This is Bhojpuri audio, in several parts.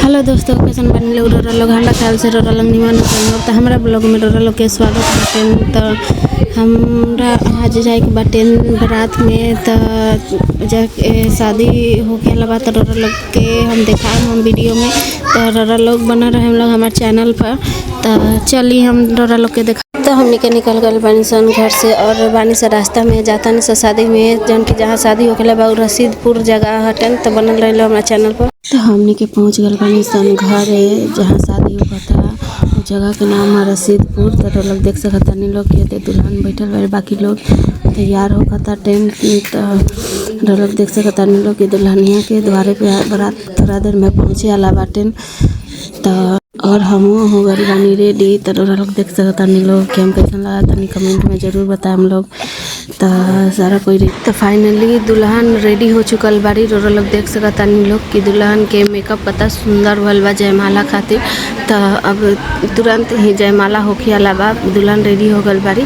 हेलो दोस्तों, कैसन बन लोग रोरा लोग हमरा ख्याल से रोरा लोग निमन तो हमारा ब्लॉग में रोरा लोग के स्वागत बाटे। तो हमरा आज जाए के बाटे बारात में। तो शादी होके लगा तो रोरा लोग के हम दिखाए हम वीडियो में। तो रोरा लोग बना रहे हम लोग हमारे चैनल पर। तो चलिए हम रोरा लोग के दिखा। तो हम निकल गए बानी सन घर से और बानी से रास्ता में जाता नहीं शादी में जन की जहाँ शादी होके लगा रसीदपुर जगह हटन तो बनल रहे हमारा चैनल पर। तो हमने के पहुँच गए बानी सन घर जहाँ शादी होगा था। उस जगह के नाम है रसीदपुर। तो लोग देख सकता नहीं लोग के दुल्हन बैठल बारे बाकी लोग तैयार होगा था टेंट। तो लोग देख सकता नहीं लोग की दुल्हनिया के द्वारे पे बारात थोड़ा देर में पहुँचे अला बाटे। तो और हम हो गए बानी रेडी। तो लोग देख सकता नहीं लोग कि हम कैसा लगा तनी कमेंट में ज़रूर बताएं हम लोग। तो सारा कोई तो फाइनली दुल्हन रेडी हो चुकल बारी। रोरा लोग देख सकता नहीं लोग कि दुल्हन के मेकअप पता सुंदर भल बा जयमाला खातिर। तो अब तुरंत ही जयमाला होके अला बा दुल्हन रेडी हो गल बारी।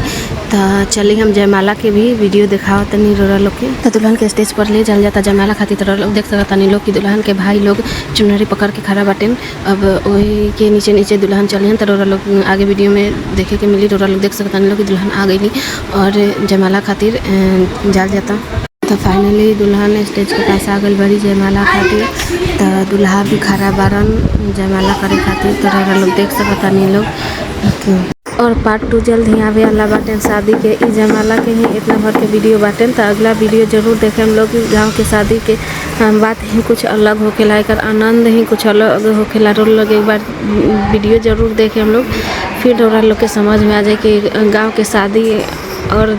तो चलिए हम जयमाला के भी वीडियो दिखाओ तनी रोरा लोग के। तो दुल्हन के स्टेज पर ले चल जाता जयमाला खातिर। तो लोग देख सकता नहीं लोग कि दुल्हन के भाई लोग चुनरी पकड़ के खड़ा बाटे। अब वही के नीचे नीचे दुल्हन चलिए। तो रोरा लोग आगे वीडियो में देखे के मिली। रोरा लोग देख सकता नहीं लोग कि दुल्हन आ गई और जयमाला खातिर जाल जाता। तो फाइनली दुल्हन स्टेज के पास आ गई बड़ी जयमाला खातिर। तो दुल्हा भी खड़ा बारन जयमाला करे खातिर। तो रोरा लोग देख सकता नहीं लोग। और पार्ट 2 जल्द ही आवे वाला बाटे शादी के इस जयमाला के ही इतना भर के वीडियो बाटे। तो अगला वीडियो जरूर देखें हम लोग। गाँव के शादी के बात ही कुछ अलग होकेला, एकर आनंद ही कुछ अलग होकेला। रोल लोग एक बार वीडियो जरूर देखें हम लोग, फिर रोरा लोग के समझ में आ जाए कि गाँव के शादी और